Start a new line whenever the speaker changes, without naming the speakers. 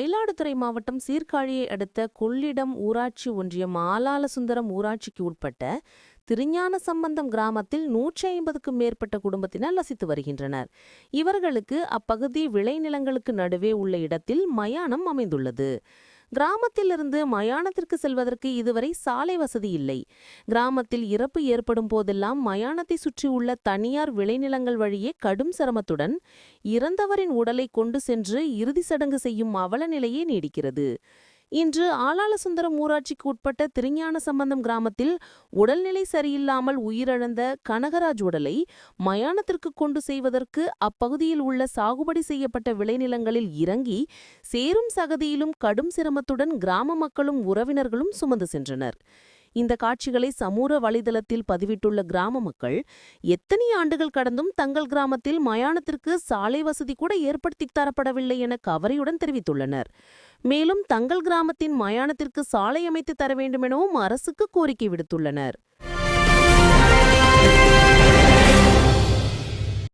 மயிலாடுதுறை மாவட்டம் சீர்காழியை அடுத்த கொள்ளிடம் ஊராட்சி ஒன்றியம் ஆலாலசுந்தரம் ஊராட்சிக்கு உட்பட்ட திருஞான சம்பந்தம் கிராமத்தில் 150க்கும் மேற்பட்ட குடும்பத்தினர் வசித்து வருகின்றனர். இவர்களுக்கு அப்பகுதி விளைநிலங்களுக்கு நடுவே உள்ள இடத்தில் மயானம் அமைந்துள்ளது. கிராமத்திலிருந்து மயானத்திற்கு செல்வதற்கு இதுவரை சாலை வசதி இல்லை. கிராமத்தில் இறப்பு ஏற்படும் போதெல்லாம் மயானத்தை சுற்றியுள்ள தனியார் விளைநிலங்கள் வழியே கடும் சிரமத்துடன் இறந்தவரின் உடலை கொண்டு சென்று இறுதி சடங்கு செய்யும் அவல நிலையே நீடிக்கிறது. இன்று ஆலாலசுந்தரம் ஊராட்சிக்கு உட்பட்ட திருஞான சம்பந்தம் கிராமத்தில் உடல்நிலை சரியில்லாமல் உயிரிழந்த கனகராஜ் உடலை மயானத்திற்கு கொண்டு செய்வதற்கு அப்பகுதியில் உள்ள சாகுபடி செய்யப்பட்ட விளைநிலங்களில் இறங்கி சேரும் சகதியிலும் கடும் சிரமத்துடன் கிராம மக்களும் உறவினர்களும் சுமந்து சென்றனர். இந்த காட்சிகளை சமூக வலைதளத்தில் பதிவிட்டுள்ள கிராம மக்கள், எத்தனை ஆண்டுகள் கடந்தும் தங்கள் கிராமத்தில் மயானத்திற்கு சாலை வசதி கூட ஏற்படுத்தி தரப்படவில்லை என கவலையுடன் தெரிவித்துள்ளனர். மேலும் தங்கள் கிராமத்தின் மயானத்திற்கு சாலை அமைத்து தர வேண்டுமெனவும் அரசுக்கு கோரிக்கை விடுத்துள்ளனர்.